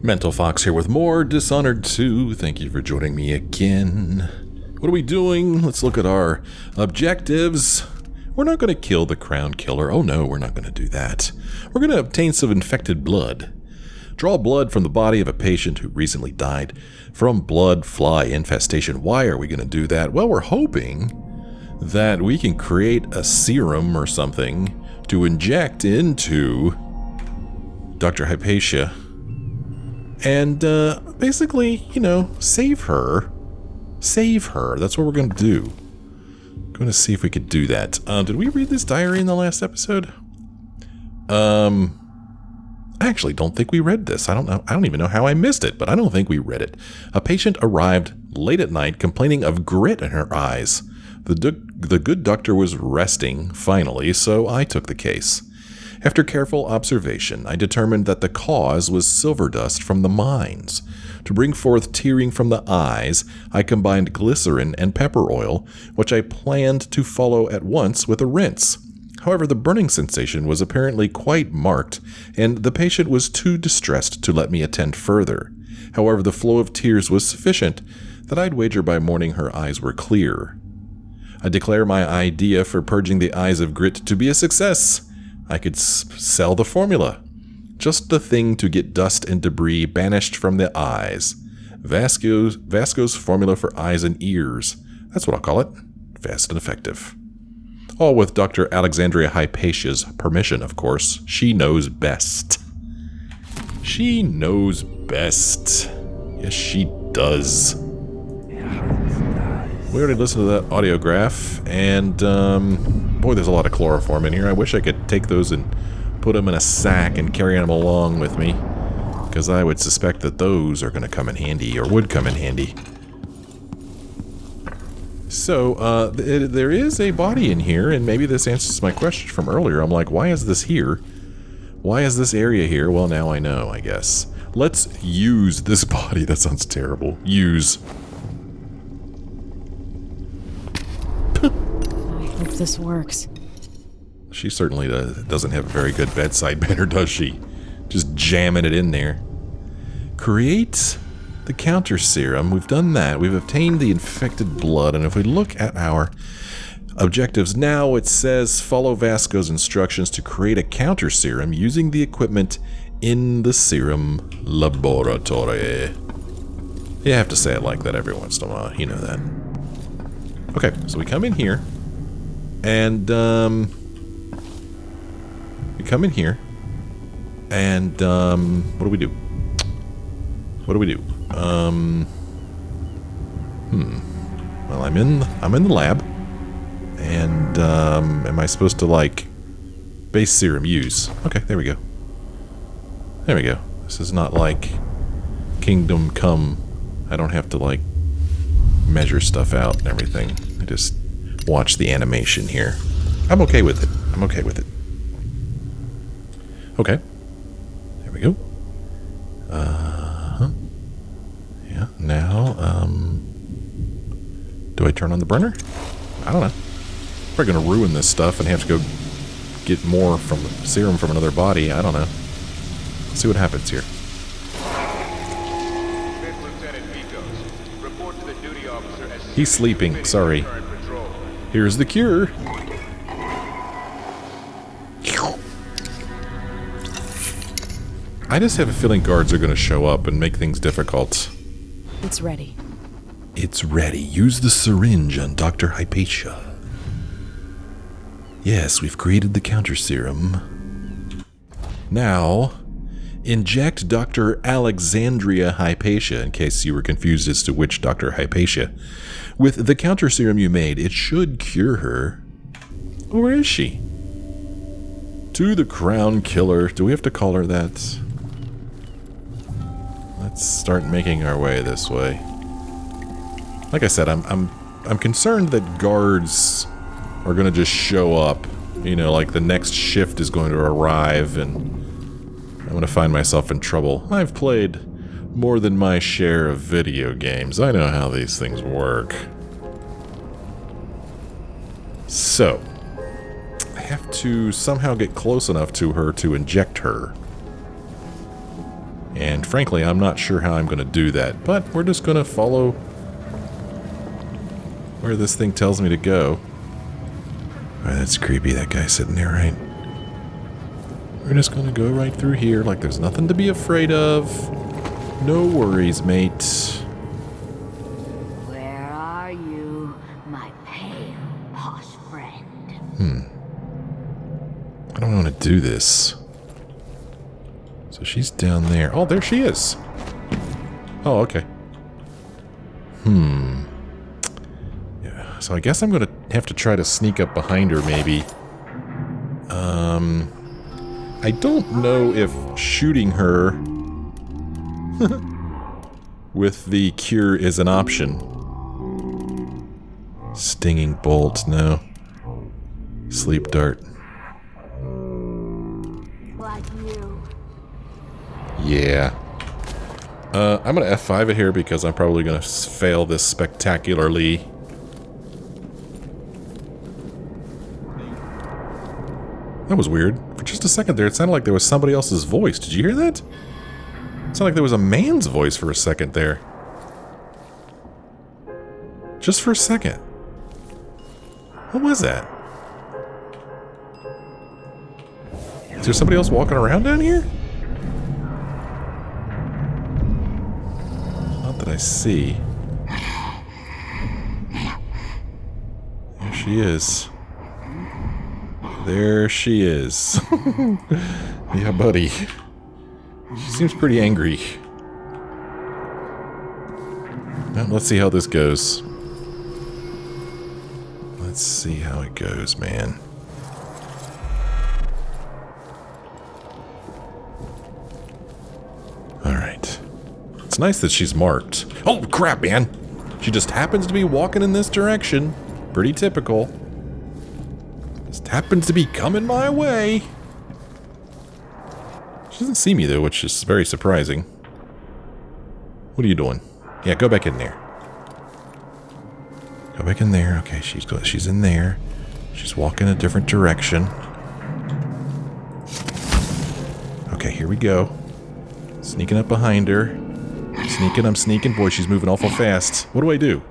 Mental Fox here with more Dishonored 2. Thank you for joining me again. What are we doing? Let's look at our objectives. We're not going to kill the Crown Killer. Oh no, we're not going to do that. We're going to obtain some infected blood. Draw blood from the body of a patient who recently died from blood fly infestation. Why are we going to do that? Well, we're hoping that we can create a serum or something to inject into Dr. Hypatia. And basically, you know, save her. Save her. That's what we're going to do. I'm going to see if we could do that. Did we read this diary in the last episode? I actually don't think we read this. I don't know. I don't even know how I missed it, but I don't think we read it. A patient arrived late at night complaining of grit in her eyes. The good doctor was resting, finally, so I took the case. After careful observation, I determined that the cause was silver dust from the mines. To bring forth tearing from the eyes, I combined glycerin and pepper oil, which I planned to follow at once with a rinse. However, the burning sensation was apparently quite marked, and the patient was too distressed to let me attend further. However, the flow of tears was sufficient that I'd wager by morning her eyes were clear. I declare my idea for purging the eyes of grit to be a success. I could sell the formula. Just the thing to get dust and debris banished from the eyes. Vasco's formula for eyes and ears. That's what I'll call it. Fast and effective. All with Dr. Alexandria Hypatia's permission, of course. She knows best. She knows best. Yes, she does. We already listened to that audiograph, and boy, there's a lot of chloroform in here. I wish I could take those and put them in a sack and carry them along with me, because I would suspect that those are going to come in handy, or would come in handy. So, there is a body in here, and maybe this answers my question from earlier. I'm like, why is this here? Why is this area here? Well, now I know, I guess. Let's use this body. That sounds terrible. Use. I hope this works. She certainly doesn't have a very good bedside manner, does she? Just jamming it in there. Create the counter serum. We've done that. We've obtained the infected blood, and if we look at our objectives now, it says follow Vasco's instructions to create a counter serum using the equipment in the serum laboratory. You have to say it like that every once in a while. You know that. Okay, so we come in here, and we come in here, and what do we do? What do we do? Well, I'm in the lab, and am I supposed to like base serum use? Okay, there we go. There we go. This is not like Kingdom Come. I don't have to like measure stuff out and everything. I just watch the animation here. I'm okay with it. I'm okay with it. Okay. There we go. Yeah, now, do I turn on the burner? I don't know. Probably gonna ruin this stuff and have to go get more from serum from another body. I don't know. Let's see what happens here. He's sleeping, sorry. Here's the cure. I just have a feeling guards are going to show up and make things difficult. It's ready. It's ready. Use the syringe on Dr. Hypatia. Yes, we've created the counter serum. Now, inject Dr. Alexandria Hypatia, in case you were confused as to which Dr. Hypatia. With the counter serum you made, it should cure her. Where is she? To the Crown Killer. Do we have to call her that? Let's start making our way this way. Like I said, I'm concerned that guards are gonna just show up. You know, like the next shift is going to arrive, and I'm gonna find myself in trouble. I've played more than my share of video games. I know how these things work. So, I have to somehow get close enough to her to inject her. And frankly, I'm not sure how I'm going to do that, but we're just going to follow where this thing tells me to go. Oh, that's creepy, that guy sitting there, right? We're just going to go right through here like there's nothing to be afraid of. No worries, mate. Where are you, my pale, posh friend? I don't want to do this. So she's down there. Oh, there she is. Oh, okay. Yeah, so I guess I'm going to have to try to sneak up behind her, maybe. I don't know if shooting her with the cure is an option. Stinging bolt, no. Sleep dart. Like you. Yeah. I'm going to F5 it here because I'm probably going to fail this spectacularly. That was weird. For just a second there, it sounded like there was somebody else's voice. Did you hear that? It sounded like there was a man's voice for a second there. Just for a second. What was that? Is there somebody else walking around down here? Not that I see. There she is. There she is. Yeah, buddy. She seems pretty angry. Well, let's see how this goes. Let's see how it goes, man. Alright. It's nice that she's marked. Oh, crap, man! She just happens to be walking in this direction. Pretty typical. Just happens to be coming my way. She doesn't see me, though, which is very surprising. What are you doing? Yeah, go back in there. Go back in there. Okay, she's in there. She's walking a different direction. Okay, here we go. Sneaking up behind her. I'm sneaking. Boy, she's moving awful fast. What do I do?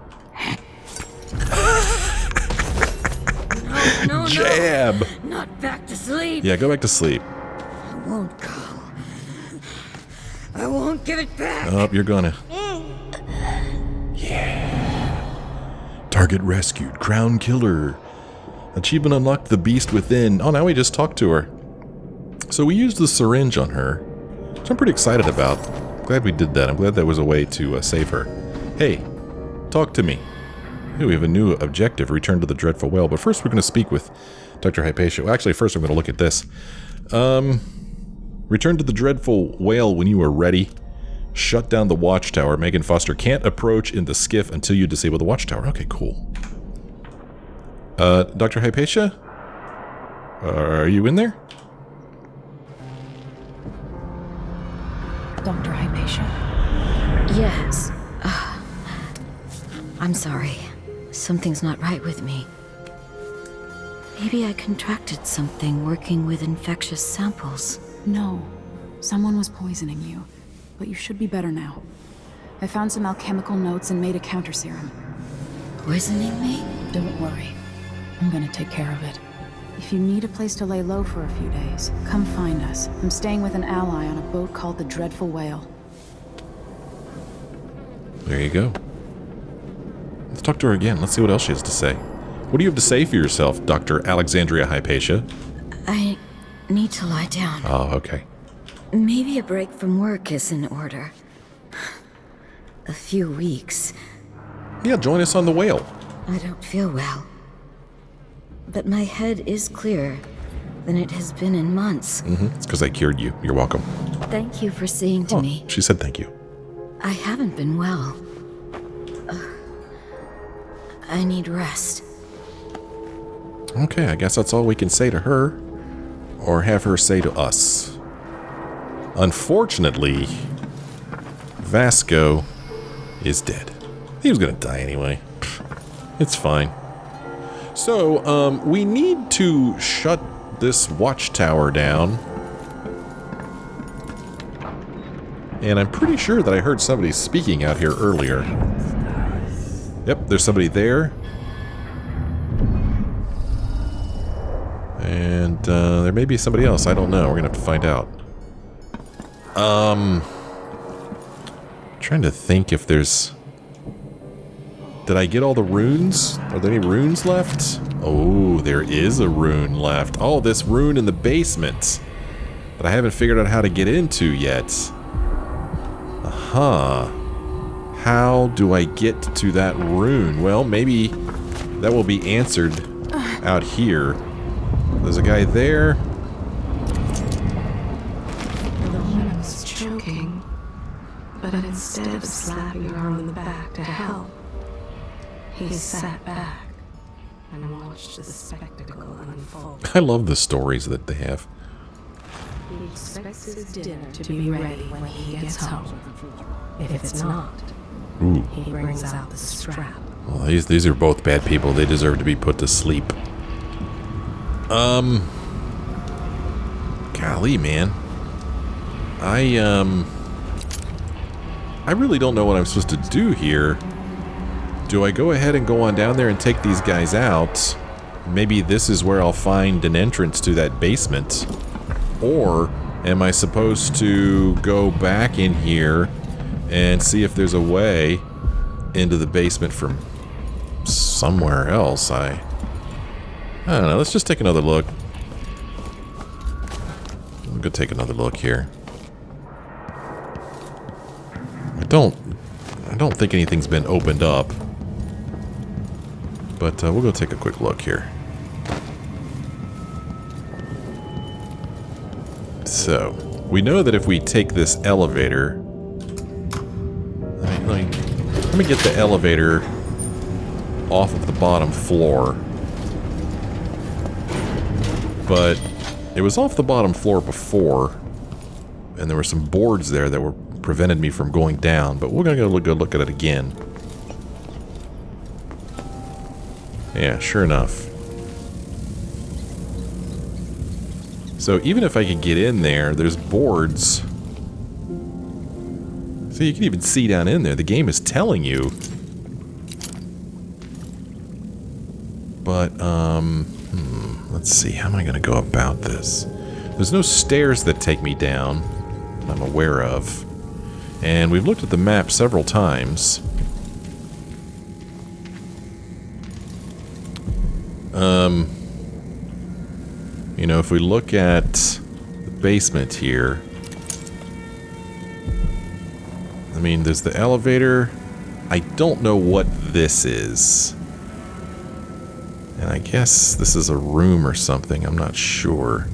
No, Jab! no. Not back to sleep. Yeah, go back to sleep. I won't go. I won't give it back. Oh, you're gonna. Yeah. Target rescued. Crown killer. Achievement unlocked, the beast within. Oh, now we just talked to her. So we used the syringe on her, which I'm pretty excited about. Glad we did that. I'm glad that was a way to save her. Hey, talk to me. Hey, we have a new objective, return to the Dreadful Wale. But first we're going to speak with Dr. Hypatia. Well, actually, first I'm going to look at this. Return to the Dreadful Wale when you are ready. Shut down the watchtower. Meagan Foster can't approach in the skiff until you disable the watchtower. Okay, cool. Dr. Hypatia? Are you in there? Dr. Hypatia. Yes. I'm sorry. Something's not right with me. Maybe I contracted something working with infectious samples. No. Someone was poisoning you. But you should be better now. I found some alchemical notes and made a counter serum. Poisoning me? Don't worry. I'm gonna take care of it. If you need a place to lay low for a few days, come find us. I'm staying with an ally on a boat called the Dreadful Wale. There you go. Let's talk to her again. Let's see what else she has to say. What do you have to say for yourself, Dr. Alexandria Hypatia? I need to lie down. Oh, okay. Maybe a break from work is in order. A few weeks. Yeah, join us on the whale. I don't feel well. But my head is clearer than it has been in months. It's because I cured you. You're welcome. Thank you for seeing to me. She said thank you. I haven't been well. I need rest. Okay, I guess that's all we can say to her. Or have her say to us. Unfortunately, Vasco is dead. He was gonna die anyway. It's fine. So, we need to shut this watchtower down. And I'm pretty sure that I heard somebody speaking out here earlier. Yep, there's somebody there. And there may be somebody else. I don't know. We're gonna have to find out. Trying to think if there's... Did I get all the runes? Are there any runes left? Oh, there is a rune left. Oh, this rune in the basement that I haven't figured out how to get into yet. Aha. How do I get to that rune? Well, maybe that will be answered out here. There's a guy there. The woman was choking, but instead of slapping her on the back to help, he sat back and watched the spectacle unfold. I love the stories that they have. He expects his dinner to be ready when he gets home. If it's not, he brings out the strap. Well, these are both bad people. They deserve to be put to sleep. Golly, man. I really don't know what I'm supposed to do here. Do I go ahead and go on down there and take these guys out? Maybe this is where I'll find an entrance to that basement. Or am I supposed to go back in here and see if there's a way into the basement from somewhere else? I don't know. Let's just take another look. I'm gonna take another look here. I don't think anything's been opened up. But we'll go take a quick look here. So, we know that if we take this elevator... Let me get the elevator off of the bottom floor. But it was off the bottom floor before, and there were some boards there that were prevented me from going down, but we're gonna go look at it again. Yeah, sure enough. So even if I could get in there, there's boards. So you can even see down in there. The game is telling you. But, let's see. How am I going to go about this? There's no stairs that take me down, I'm aware of. And we've looked at the map several times. You know, if we look at the basement here, I mean, there's the elevator. I don't know what this is. And I guess this is a room or something. I'm not sure.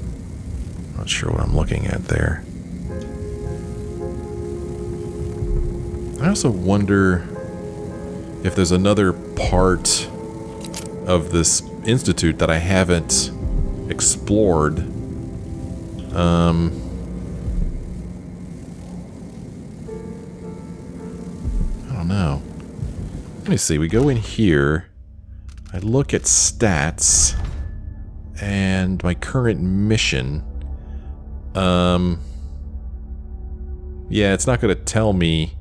Not sure what I'm looking at there. I also wonder if there's another part of this institute that I haven't explored. I don't know. Let me see. We go in here. I look at stats and my current mission. Yeah, it's not going to tell me,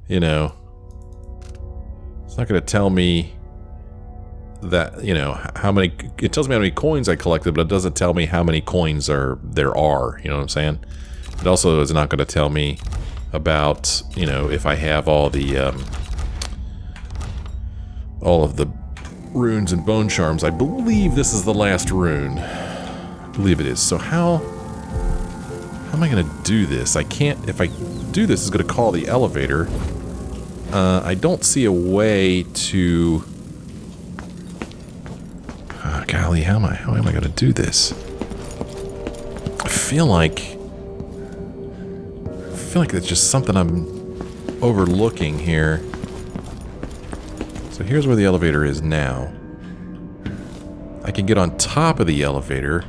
you know, it's not going to tell me that, you know, how many, it tells me how many coins I collected, but it doesn't tell me how many coins there are, you know what I'm saying? It also is not going to tell me about, you know, if I have all of the runes and bone charms. I believe this is the last rune. I believe it is. So how am I going to do this? I can't, if I do this, it's going to call the elevator. I don't see a way to... golly, how am I going to do this? I feel like that's just something I'm overlooking here. So here's where the elevator is now. I can get on top of the elevator,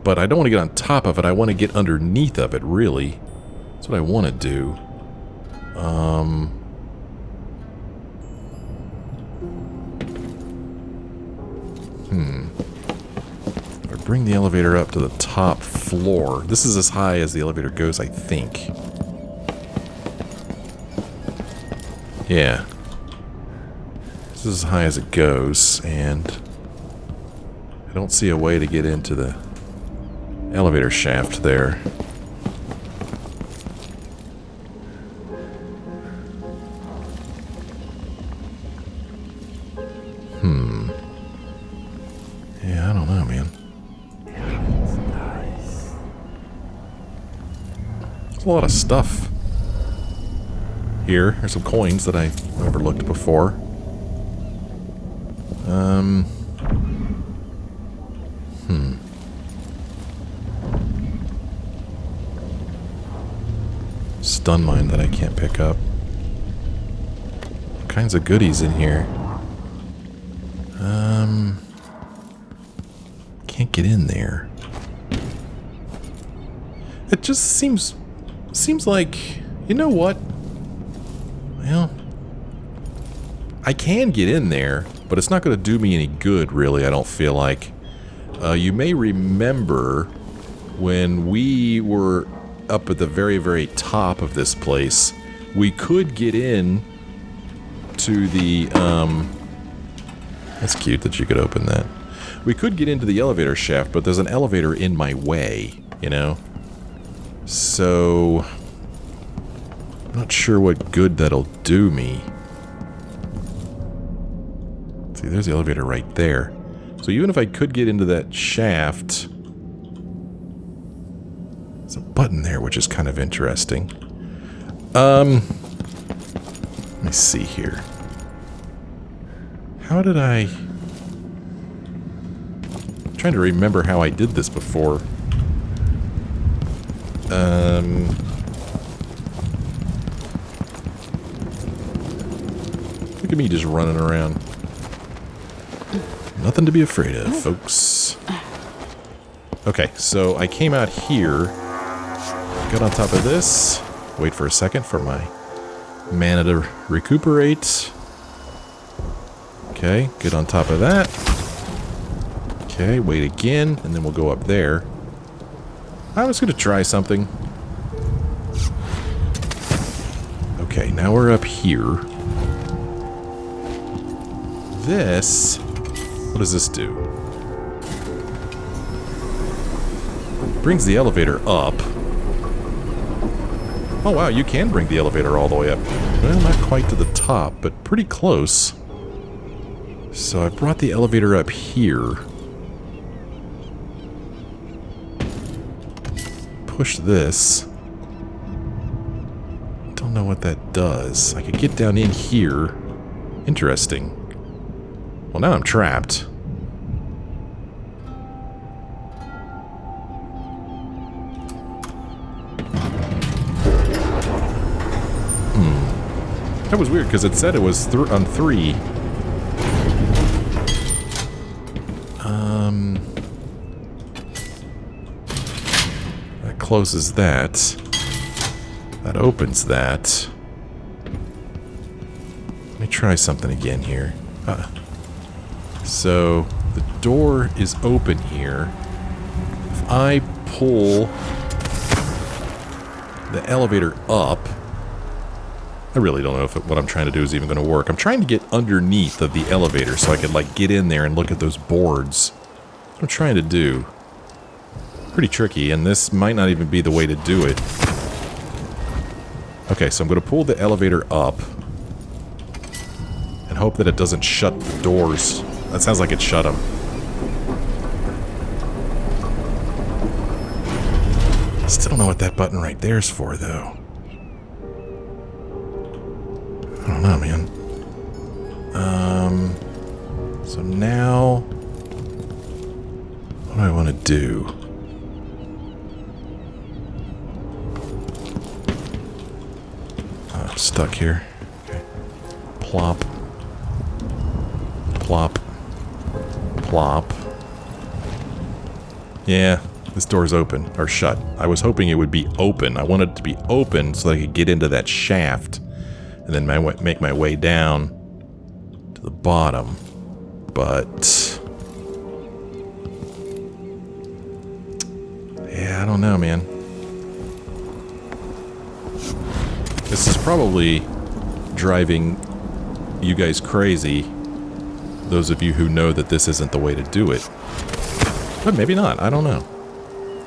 but I don't want to get on top of it. I want to get underneath of it, really. That's what I want to do. If I bring the elevator up to the top floor, this is as high as the elevator goes, I think. Yeah. This is as high as it goes, and I don't see a way to get into the elevator shaft there. Yeah, I don't know, man. There's a lot of stuff here. There's some coins that I overlooked before. Stun mine that I can't pick up. All kinds of goodies in here. Can't get in there. It just seems like, you know what? Well, I can get in there, but it's not going to do me any good, really, I don't feel like. You may remember when we were up at the very, very top of this place, we could get in to the, that's cute that you could open that. We could get into the elevator shaft, but there's an elevator in my way, you know? So, I'm not sure what good that'll do me. See, there's the elevator right there. So even if I could get into that shaft, there's a button there, which is kind of interesting. Let me see here. How did I... I'm trying to remember how I did this before. Look at me just running around. Nothing to be afraid of, folks. Okay, so I came out here, got on top of this, wait for a second for my mana to recuperate. Okay, get on top of that. Okay, wait again, and then we'll go up there. I was going to try something. Okay, now we're up here. This... what does this do? Brings the elevator up. Oh wow, you can bring the elevator all the way up. Well, not quite to the top, but pretty close. So I brought the elevator up here. Push this. Don't know what that does. I could get down in here. Interesting. Well, now I'm trapped. That was weird, because it said it was on 3. That closes that. That opens that. Let me try something again here. So, the door is open here. If I pull the elevator up, I really don't know if what I'm trying to do is even going to work. I'm trying to get underneath of the elevator so I could, like, get in there and look at those boards. That's what I'm trying to do. Pretty tricky, and this might not even be the way to do it. Okay, so I'm going to pull the elevator up and hope that it doesn't shut the doors. That sounds like it shut them. Still don't know what that button right there is for, though. I don't know, man. So now... what do I want to do? I'm stuck here. Okay. Plop. Plop. Plop. Yeah, this door's open. Or shut. I was hoping it would be open. I wanted it to be open so that I could get into that shaft. And then make my way down to the bottom. But... yeah, I don't know, man. This is probably driving you guys crazy. Those of you who know that this isn't the way to do it. But maybe not, I don't know.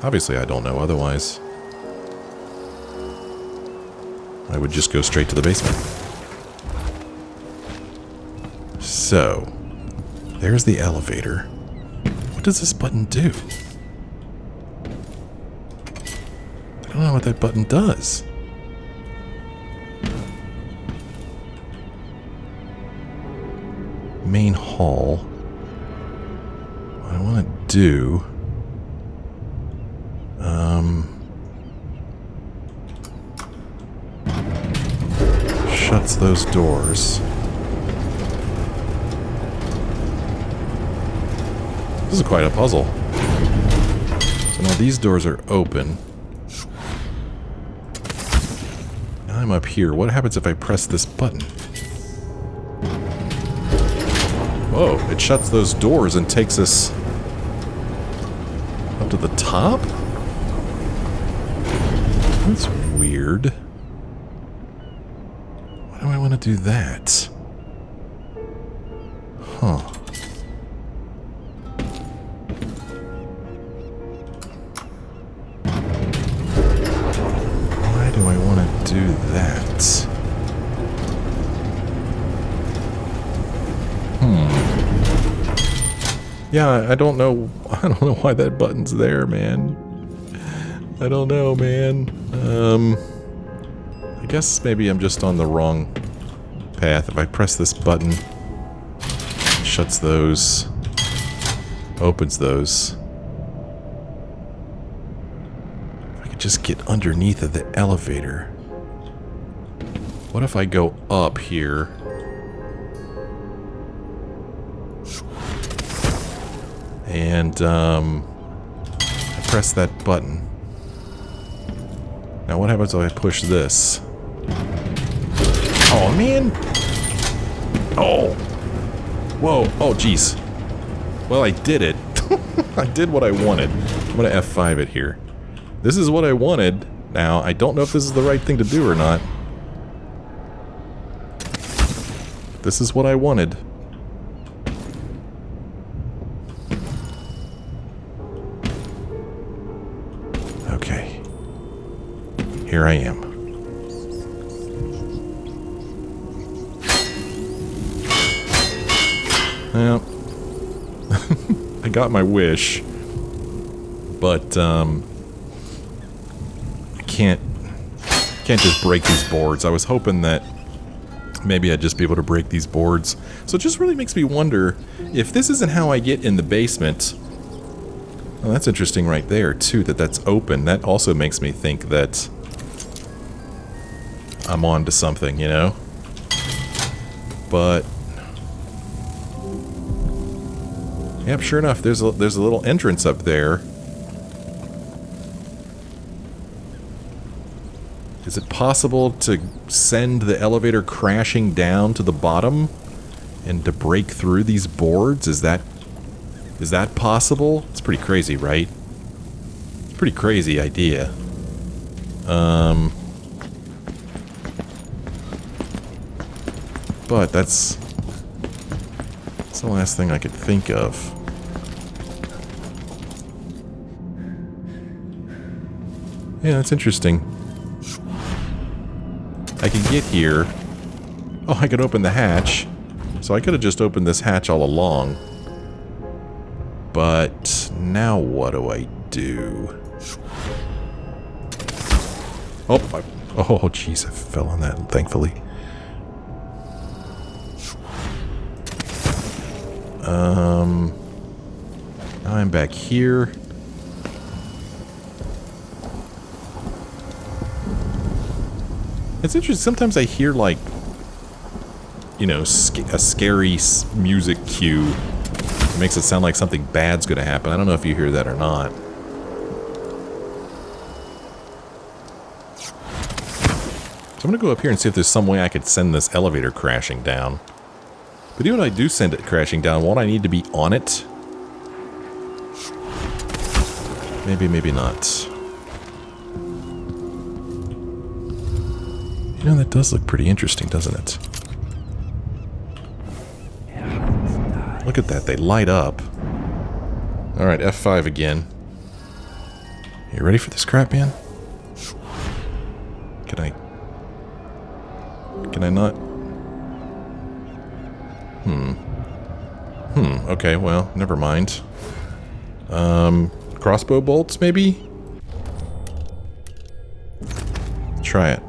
Obviously I don't know, otherwise I would just go straight to the basement. So, there's the elevator. What does this button do? I don't know what that button does. Main hall. What I want to do... shuts those doors. This is quite a puzzle. So now these doors are open. Now I'm up here. What happens if I press this button? Whoa, it shuts those doors and takes us up to the top? That's weird. Why do I want to do that? Huh. Why do I want to do that? Yeah, I don't know why that button's there, man. I don't know, man. I guess maybe I'm just on the wrong path. If I press this button, it shuts those, opens those. If I could just get underneath of the elevator. What if I go up here? And, I press that button. Now what happens if I push this? Oh, man! Oh! Whoa! Oh, jeez. Well, I did it. I did what I wanted. I'm gonna F5 it here. This is what I wanted. Now, I don't know if this is the right thing to do or not. This is what I wanted. Okay. Here I am. Well, I got my wish, but I can't just break these boards. I was hoping that maybe I'd just be able to break these boards. So it just really makes me wonder if this isn't how I get in the basement. Well, that's interesting right there too, that's open. That also makes me think that I'm on to something, you know? But yep, sure enough, there's a little entrance up there. Is it possible to send the elevator crashing down to the bottom and to break through these boards? Is that possible? It's pretty crazy, right? It's a pretty crazy idea. But that's the last thing I could think of. Yeah, that's interesting. I can get here. Oh, I could open the hatch. So I could have just opened this hatch all along. But now what do I do? Oh, oh, jeez, I fell on that, thankfully. Now I'm back here. It's interesting, sometimes I hear like, you know, a scary music cue. It makes it sound like something bad's gonna happen. I don't know if you hear that or not. So I'm gonna go up here and see if there's some way I could send this elevator crashing down. But even if I do send it crashing down, won't I need to be on it? Maybe, maybe not. You know, that does look pretty interesting, doesn't it? Look at that, they light up. Alright, F5 again. You ready for this crap, man? Can I not? Okay, well, never mind. Crossbow bolts, maybe? Try it.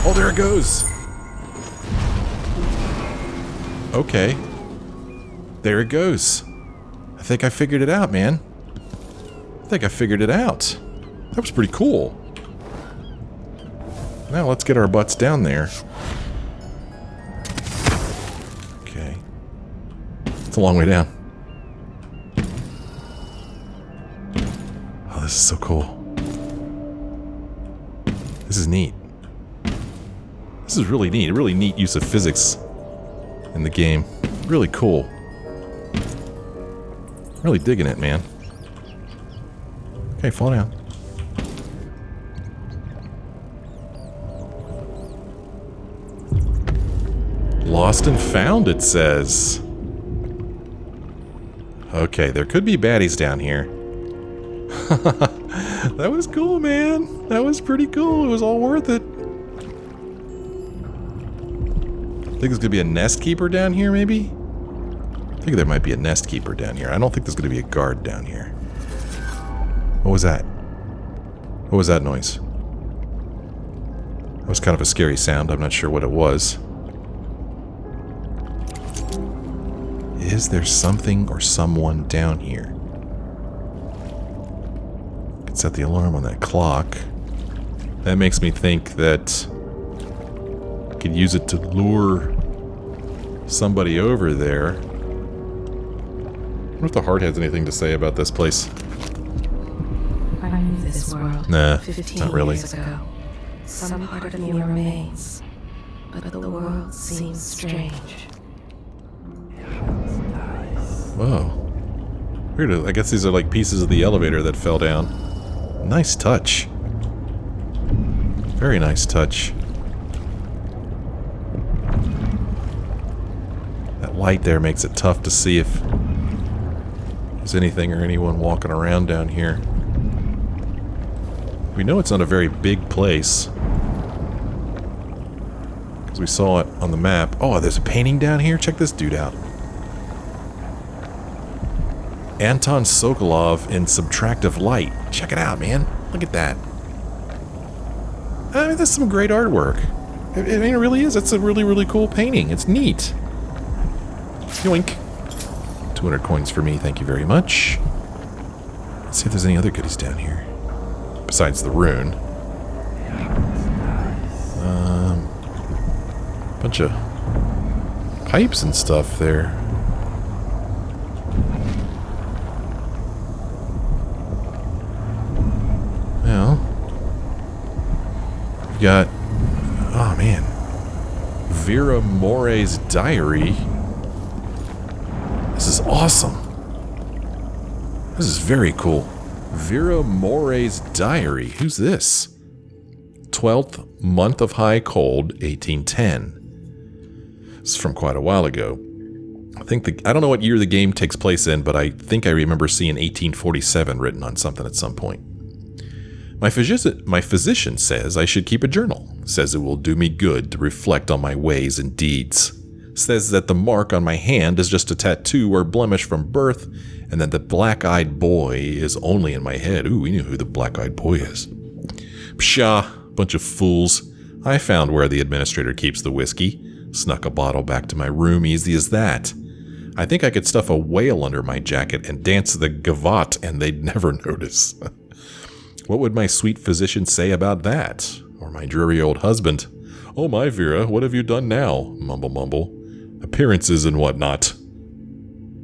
Oh, there it goes! Okay. There it goes. I think I figured it out, man. I think I figured it out. That was pretty cool. Now let's get our butts down there. Okay. It's a long way down. Oh, this is so cool. This is neat. This is really neat. A really neat use of physics in the game. Really cool. Really digging it, man. Okay, fall down. Lost and found, it says. Okay, there could be baddies down here. That was cool, man. That was pretty cool. It was all worth it. Think there's gonna be a nest keeper down here, maybe? I think there might be a nest keeper down here. I don't think there's gonna be a guard down here. What was that? What was that noise? That was kind of a scary sound. I'm not sure what it was. Is there something or someone down here? Could set the alarm on that clock. That makes me think that I could use it to lure somebody over there. I wonder if the heart has anything to say about this place. I knew this world Nah, 15 not really. years ago. Some part of me remains, but the world seems strange. Whoa. Weird. I guess these are like pieces of the elevator that fell down. Nice touch. Very nice touch. That light there makes it tough to see if there's anything or anyone walking around down here. We know it's not a very big place, because we saw it on the map. Oh, there's a painting down here? Check this dude out. Anton Sokolov in Subtractive Light. Check it out, man. Look at that. I mean, that's some great artwork. I mean, it really is. It's a really, really cool painting. It's neat. Yoink. 200 coins for me, thank you very much. Let's see if there's any other goodies down here. Besides the rune. Bunch of pipes and stuff there. Well, we got, oh man, Vera More's diary. This is awesome. This is very cool. Vera More's diary. Who's this? 12th month of high cold, 1810. This is from quite a while ago. I don't know what year the game takes place in, but I think I remember seeing 1847 written on something at some point. My physician says I should keep a journal. Says it will do me good to reflect on my ways and deeds. Says that the mark on my hand is just a tattoo or blemish from birth, and that the black-eyed boy is only in my head. Ooh, we knew who the black-eyed boy is. Pshaw, bunch of fools. I found where the administrator keeps the whiskey. Snuck a bottle back to my room, easy as that. I think I could stuff a whale under my jacket and dance the gavotte, and they'd never notice. What would my sweet physician say about that? Or my dreary old husband? Oh my, Vera, what have you done now? Mumble, mumble. Appearances and whatnot.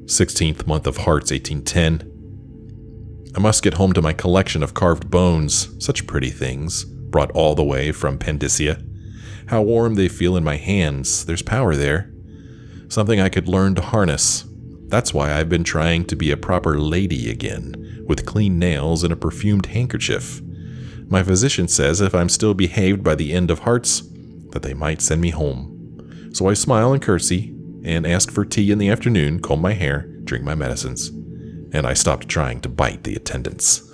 16th month of Hearts, 1810. I must get home to my collection of carved bones. Such pretty things. Brought all the way from Pendicia. How warm they feel in my hands. There's power there. Something I could learn to harness. That's why I've been trying to be a proper lady again. with clean nails and a perfumed handkerchief. My physician says if I'm still behaved by the end of Hearts, that they might send me home. So I smile and curtsy, and ask for tea in the afternoon, comb my hair, drink my medicines. And I stopped trying to bite the attendants.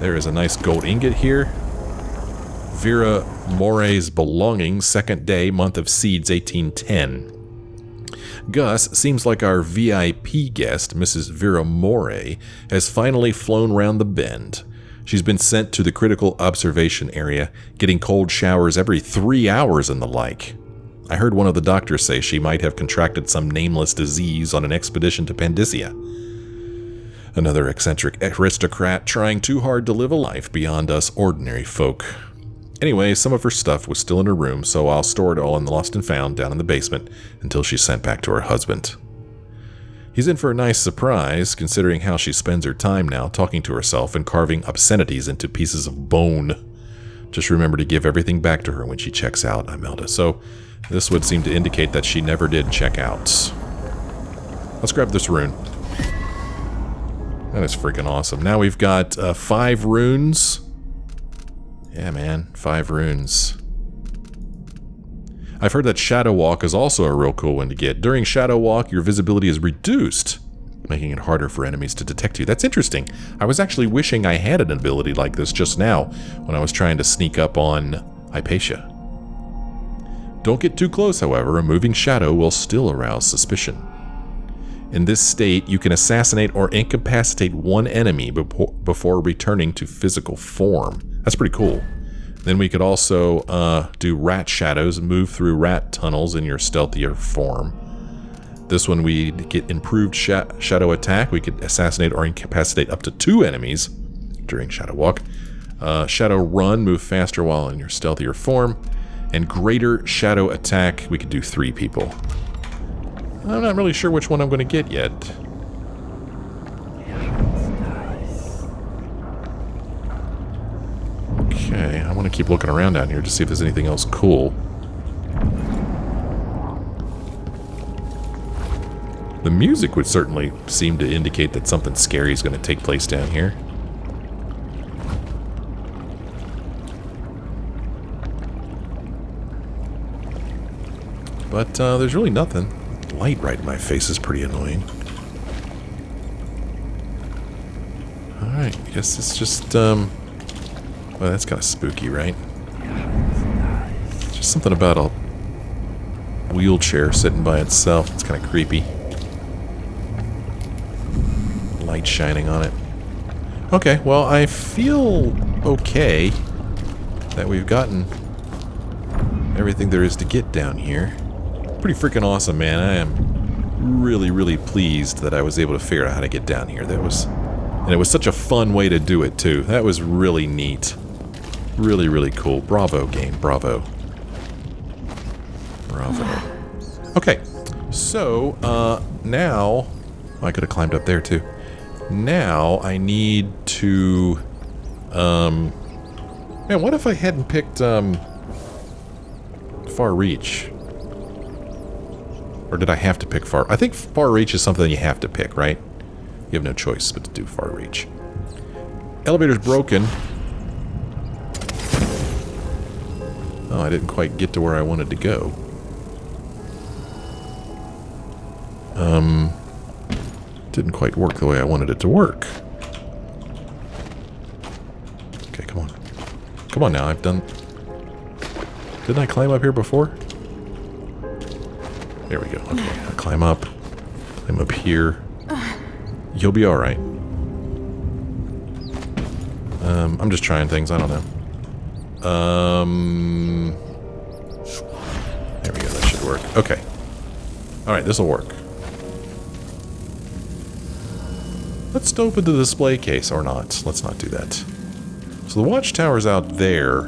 There is a nice gold ingot here. Vera More's belongings, 2nd day, month of Seeds, 1810. Gus seems like our VIP guest, Mrs. Vera More, has finally flown round the bend. She's been sent to the critical observation area, getting cold showers every 3 hours and the like. I heard one of the doctors say she might have contracted some nameless disease on an expedition to Pandysia. Another eccentric aristocrat trying too hard to live a life beyond us ordinary folk. Anyway, some of her stuff was still in her room, so I'll store it all in the Lost and Found down in the basement until she's sent back to her husband. He's in for a nice surprise, considering how she spends her time now talking to herself and carving obscenities into pieces of bone. Just remember to give everything back to her when she checks out, Imelda. So this would seem to indicate that she never did check out. Let's grab this rune. That is freaking awesome. Now we've got 5 runes. Yeah, man, 5 runes. I've heard that Shadow Walk is also a real cool one to get. During Shadow Walk, your visibility is reduced, making it harder for enemies to detect you. That's interesting. I was actually wishing I had an ability like this just now when I was trying to sneak up on Hypatia. Don't get too close, however. A moving shadow will still arouse suspicion. In this state, you can assassinate or incapacitate one enemy before returning to physical form. That's pretty cool. Then we could also do rat shadows, move through rat tunnels in your stealthier form. This one we get improved shadow attack. We could assassinate or incapacitate up to 2 enemies during Shadow Walk. Shadow run, move faster while in your stealthier form. And greater shadow attack, we could do 3 people. I'm not really sure which one I'm going to get yet. Okay, I want to keep looking around down here to see if there's anything else cool. The music would certainly seem to indicate that something scary is going to take place down here. But there's really nothing. Light right in my face is pretty annoying. Alright, I guess it's just, well, that's kind of spooky, right? Just something about a wheelchair sitting by itself. It's kind of creepy. Light shining on it. Okay, well, I feel okay that we've gotten everything there is to get down here. Pretty freaking awesome, man. I am really, really pleased that I was able to figure out how to get down here. And it was such a fun way to do it, too. That was really neat. Really, really cool. Bravo, game. Bravo. Bravo. Okay. So, now... I could have climbed up there, too. Now, I need to... Man, what if I hadn't picked, Far Reach? Or did I have to pick Far... I think Far Reach is something you have to pick, right? You have no choice but to do Far Reach. Elevator's broken. Oh, I didn't quite get to where I wanted to go. Didn't quite work the way I wanted it to work. Okay, come on. Come on now, I've done... Didn't I climb up here before? There we go. Okay, I'll climb up here. You'll be alright. I'm just trying things, I don't know. There we go, that should work. Okay. Alright, this'll work. Let's open the display case, or not. Let's not do that. So the watchtower's out there.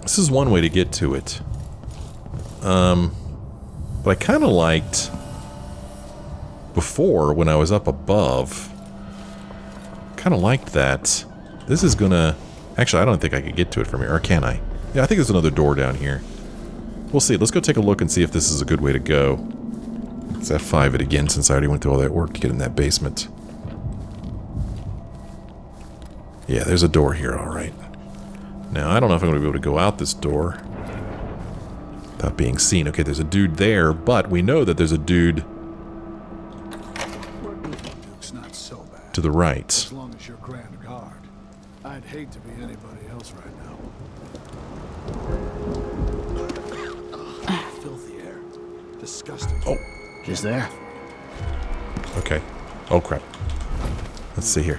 This is one way to get to it. But I kind of liked... Before, when I was up above... Kind of liked that. This is gonna... Actually, I don't think I could get to it from here, or can I? Yeah, I think there's another door down here. We'll see. Let's go take a look and see if this is a good way to go. Let's F5 it again since I already went through all that work to get in that basement. Yeah, there's a door here, alright. Now, I don't know if I'm going to be able to go out this door without being seen. Okay, there's a dude there, but we know that there's a dude Not so bad. to the right. As long as you're Grand Guard. I'd hate to be anybody else right now. Filthy air. Disgusting. Oh. Is there? Okay. Oh, crap. Let's see here.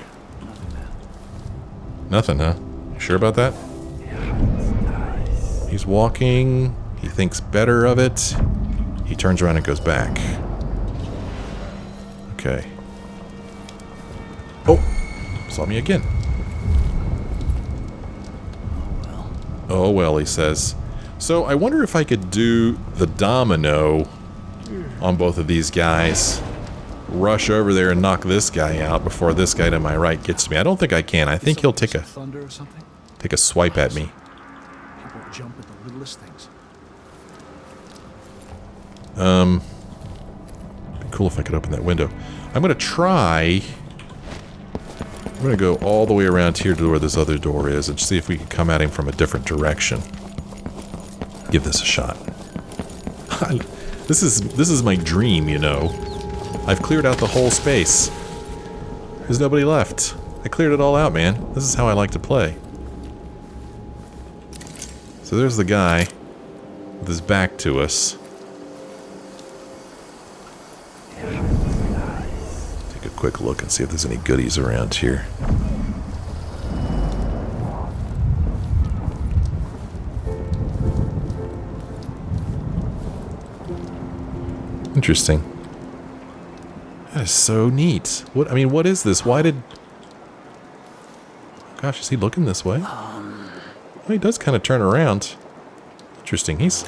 Nothing, huh? You sure about that? He's walking. He thinks better of it. He turns around and goes back. Okay. Oh! Saw me again. Oh well, he says. So I wonder if I could do the domino on both of these guys. Rush over there and knock this guy out before this guy to my right gets to me. I don't think I can. I think he'll take a swipe at me. People jump at the littlest things. Be cool if I could open that window. I'm gonna try. I'm gonna go all the way around here to where this other door is and see if we can come at him from a different direction. Give this a shot. This is my dream, you know. I've cleared out the whole space. There's nobody left. I cleared it all out, man. This is how I like to play. So there's the guy with his back to us. Take a quick look and see if there's any goodies around here. Interesting. That is so neat. What is this? Why did... Gosh, is he looking this way? Well, he does kind of turn around. Interesting. He's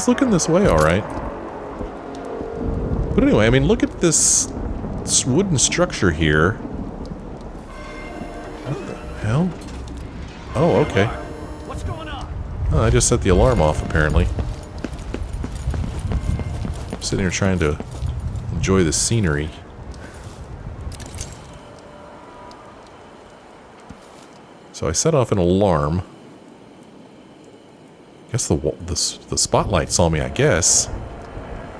looking this way, alright. But anyway, look at this wooden structure here. What the hell? Oh, okay. What's going on? Oh, I just set the alarm off, apparently. I'm sitting here trying to enjoy the scenery. So I set off an alarm. I guess the spotlight saw me, I guess.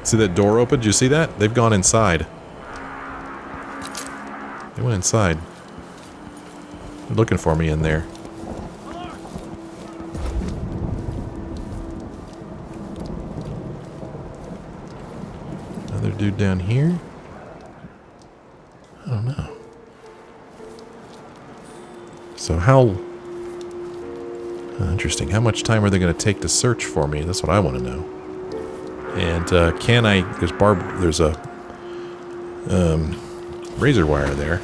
See that door open? Did you see that? They've gone inside. They went inside. They're looking for me in there. Another dude down here? I don't know. So how... interesting. How much time are they going to take to search for me? That's what I want to know. And can I... There's a razor wire there.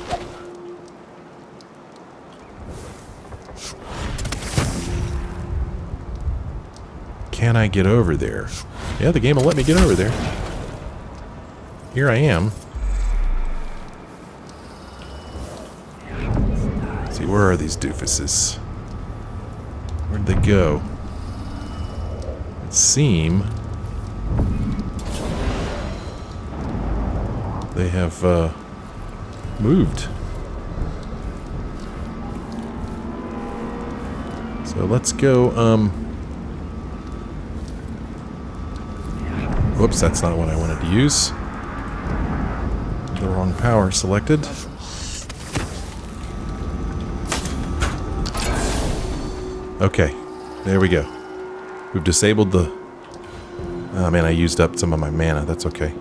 Can I get over there? Yeah, the game will let me get over there. Here I am. Let's see, where are these doofuses? Where'd they go? It seem they have moved. So let's go, whoops, that's not what I wanted to use. The wrong power selected. Okay, there we go. We've disabled the... Oh man, I used up some of my mana. That's okay.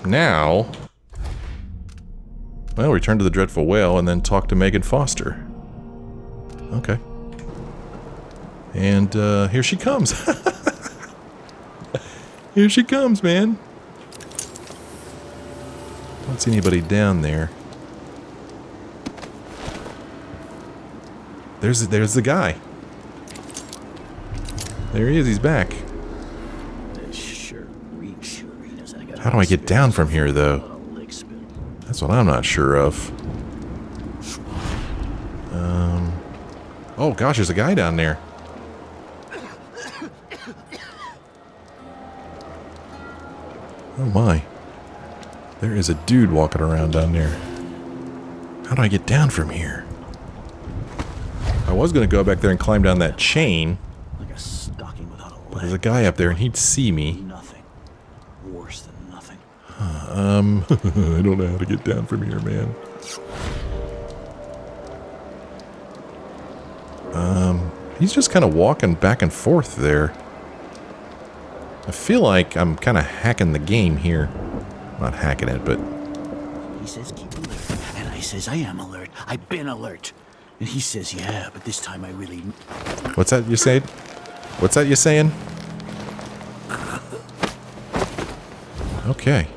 Now... Well, return to the Dreadful Wale and then talk to Meagan Foster. Okay. And, here she comes. Here she comes, man. Don't see anybody down there. There's the guy. There he is, he's back. How do I get down from here, though? That's what I'm not sure of. Oh gosh, there's a guy down there. Oh my. There is a dude walking around down there. How do I get down from here? I was going to go back there and climb down that chain. Like a stocking without a leg. But there's a guy up there and he'd see me. Nothing. Worse than nothing. I don't know how to get down from here, man. He's just kind of walking back and forth there. I feel like I'm kind of hacking the game here. Not hacking it, but... He says keep alert. And I says I am alert. I've been alert. And he says, yeah, but this time I really... What's that you saying? What's that you saying? Okay.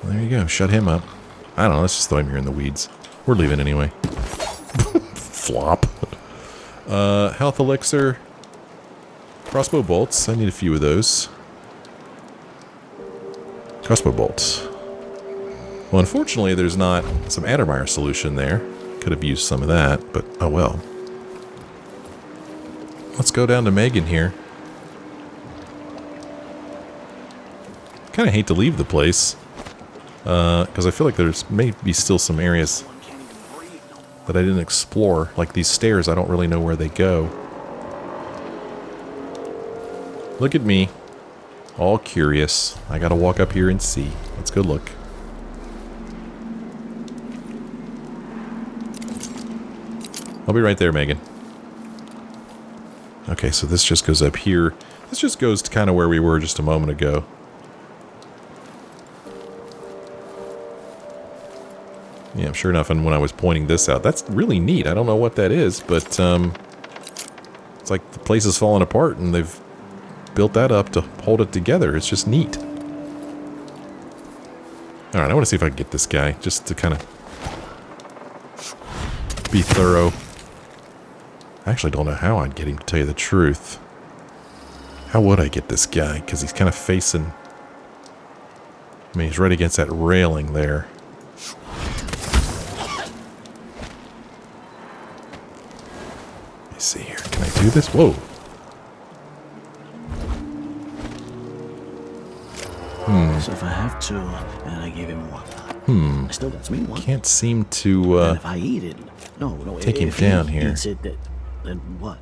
Well, there you go. Shut him up. I don't know. Let's just throw him here in the weeds. We're leaving anyway. Flop. Health elixir. Crossbow bolts. I need a few of those. Crossbow bolts. Well, unfortunately, there's not some Addermeyer solution there. Could have used some of that, but oh well. Let's go down to Meagan here. Kind of hate to leave the place. Because I feel like there's maybe still some areas that I didn't explore. Like these stairs, I don't really know where they go. Look at me. All curious. I gotta walk up here and see. Let's go look. I'll be right there, Meagan. Okay, so this just goes up here. This just goes to kind of where we were just a moment ago. Yeah, sure enough, and when I was pointing this out, that's really neat. I don't know what that is, but it's like the place is falling apart and they've built that up to hold it together. It's just neat. Alright, I want to see if I can get this guy, just to kind of be thorough. I actually don't know how I'd get him, to tell you the truth. How would I get this guy? Because he's kind of facing... I mean, he's right against that railing there. Let me see here. Can I do this? Whoa. So if I have two, and I give him one. I still got me one. Can't seem to And if I eat it, no, take him if down he here. Eats it, then what?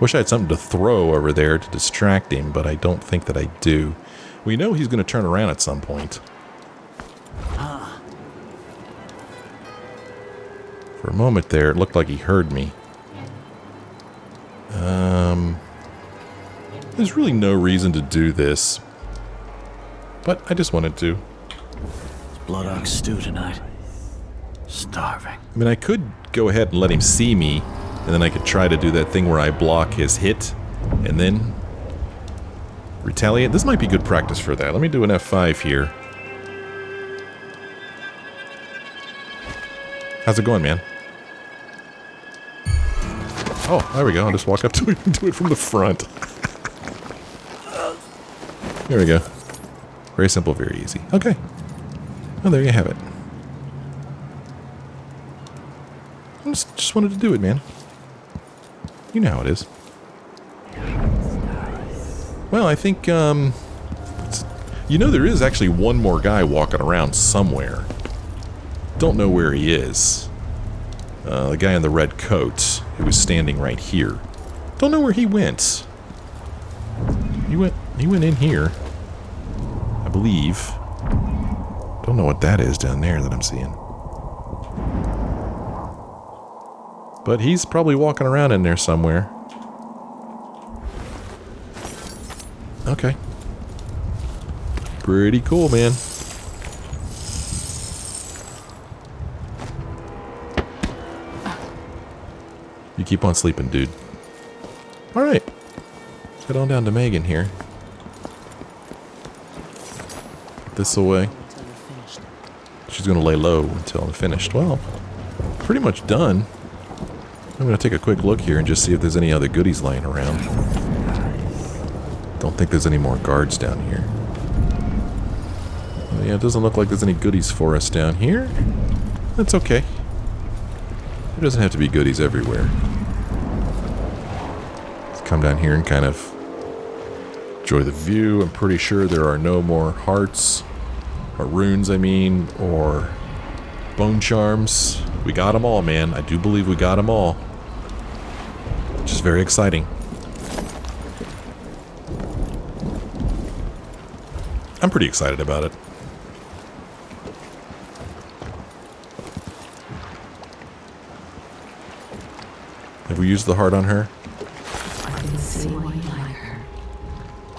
Wish I had something to throw over there to distract him, but I don't think that I do. We know he's going to turn around at some point. For a moment there, it looked like he heard me. There's really no reason to do this, but I just wanted to. It's blood ox stew tonight. Starving. I mean, I could go ahead and let him see me, and then I could try to do that thing where I block his hit, and then retaliate. This might be good practice for that. Let me do an F5 here. How's it going, man? Oh, there we go. I'll just walk up to it and do it from the front. There we go. Very simple, very easy. Okay. Well, there you have it. I just wanted to do it, man. You know how it is. Well, I think, you know, there is actually one more guy walking around somewhere. Don't know where he is. The guy in the red coat who was standing right here. Don't know where he went. He went in here, I believe. Don't know what that is down there that I'm seeing. But he's probably walking around in there somewhere. Okay. Pretty cool, man. You keep on sleeping, dude. Alright. Let's head on down to Meagan here. Put this away. She's going to lay low until I'm finished. Well, pretty much done. I'm going to take a quick look here and just see if there's any other goodies laying around. Don't think there's any more guards down here. Well, yeah, it doesn't look like there's any goodies for us down here. That's okay. There doesn't have to be goodies everywhere. Let's come down here and kind of Enjoy the view. I'm pretty sure there are no more hearts, or runes, I mean, or bone charms. We got them all, man. I do believe we got them all. Which is very exciting. I'm pretty excited about it. Have we used the heart on her? I can see why you like her.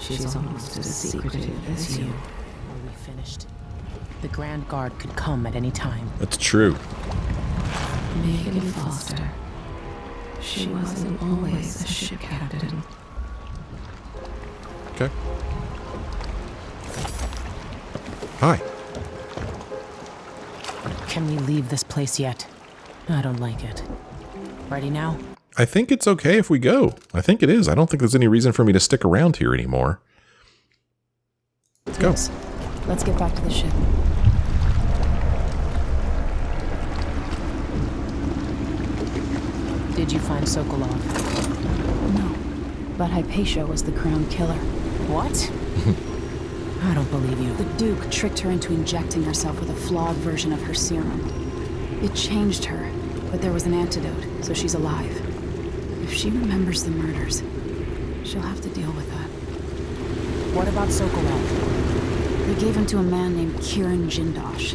She's almost as secretive as you. Are we finished? The Grand Guard could come at any time. That's true. Meagan Foster. She wasn't always a ship captain. Okay. Hi. Can we leave this place yet? I don't like it. Ready now? I think it's okay if we go. I think it is. I don't think there's any reason for me to stick around here anymore. Let's go. Yes. Let's get back to the ship. Did you find Sokolov? No. But Hypatia was the crown killer. What? I don't believe you. The Duke tricked her into injecting herself with a flawed version of her serum. It changed her, but there was an antidote, so she's alive. If she remembers the murders, she'll have to deal with that. What about Sokolov? They gave him to a man named Kiran Jindosh.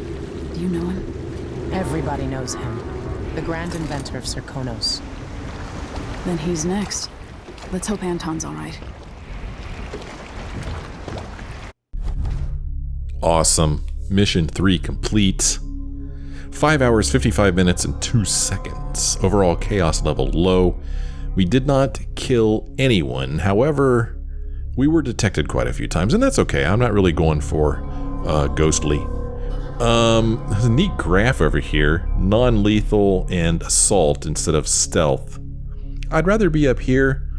Do you know him? Everybody knows him. The grand inventor of Serkonos. Then he's next. Let's hope Anton's all right. Awesome. Mission 3 complete. 5 hours, 55 minutes, and 2 seconds. Overall chaos level low. We did not kill anyone. However, we were detected quite a few times, and that's okay. I'm not really going for ghostly. There's a neat graph over here. Non-lethal and assault instead of stealth. I'd rather be up here,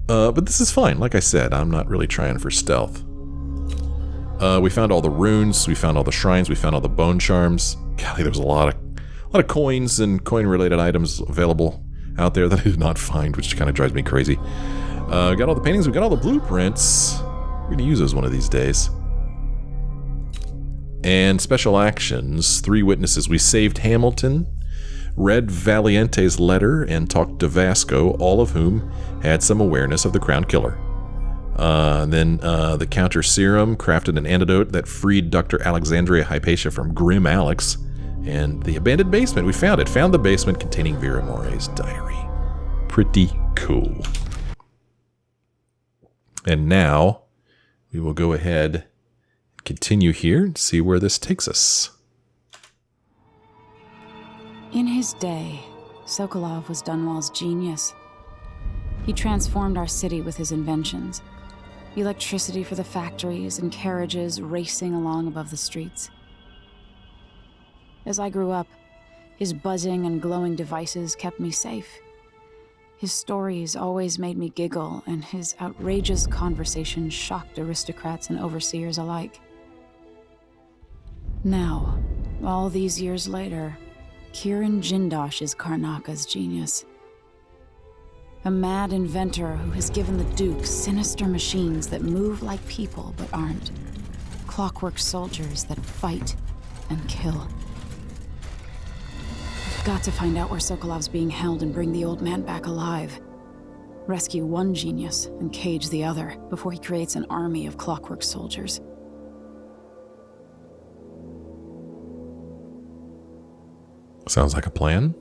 but this is fine. Like I said, I'm not really trying for stealth. We found all the runes, we found all the shrines, we found all the bone charms. Golly, there was a lot of coins and coin-related items available out there that I did not find, which kind of drives me crazy. Got all the paintings, we got all the blueprints. We're gonna use those one of these days. And special actions, 3 witnesses. We saved Hamilton, read Valiente's letter, and talked to Vasco, all of whom had some awareness of the Crown Killer. Then the counter serum crafted an antidote that freed Dr. Alexandria Hypatia from Grim Alex. And the abandoned basement, we found it. Found the basement containing Vera More's diary. Pretty cool. And now we will go ahead and continue here and see where this takes us. In his day, Sokolov was Dunwall's genius. He transformed our city with his inventions. Electricity for the factories and carriages racing along above the streets. As I grew up, his buzzing and glowing devices kept me safe. His stories always made me giggle, and his outrageous conversations shocked aristocrats and overseers alike. Now, all these years later, Kiran Jindosh is Karnaka's genius. A mad inventor who has given the Duke sinister machines that move like people but aren't. Clockwork soldiers that fight and kill. I've got to find out where Sokolov's being held and bring the old man back alive. Rescue one genius and cage the other before he creates an army of clockwork soldiers. Sounds like a plan.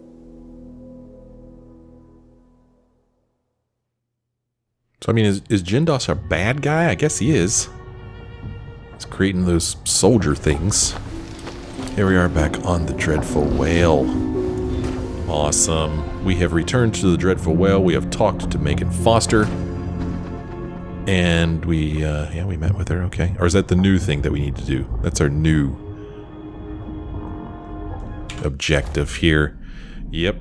So, I mean, is Jindosh a bad guy? I guess he is. He's creating those soldier things. Here we are back on the Dreadful Wale. Awesome. We have returned to the Dreadful Wale. We have talked to Meagan Foster. And we met with her. Okay. Or is that the new thing that we need to do? That's our new objective here. Yep.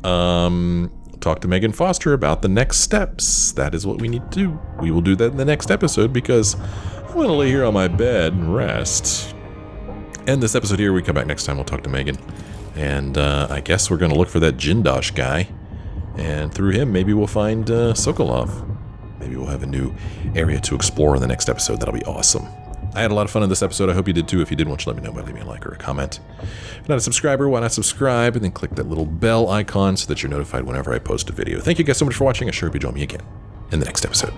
Talk to Meagan Foster about the next steps. That is what we need to do. We will do that in the next episode because I'm going to lay here on my bed and rest. End this episode here. We come back next time. We'll talk to Meagan. And I guess we're going to look for that Jindosh guy. And through him, maybe we'll find Sokolov. Maybe we'll have a new area to explore in the next episode. That'll be awesome. I had a lot of fun in this episode. I hope you did too. If you did, why don't you let me know by leaving a like or a comment. If you're not a subscriber, why not subscribe and then click that little bell icon so that you're notified whenever I post a video. Thank you guys so much for watching. I sure hope you join me again in the next episode.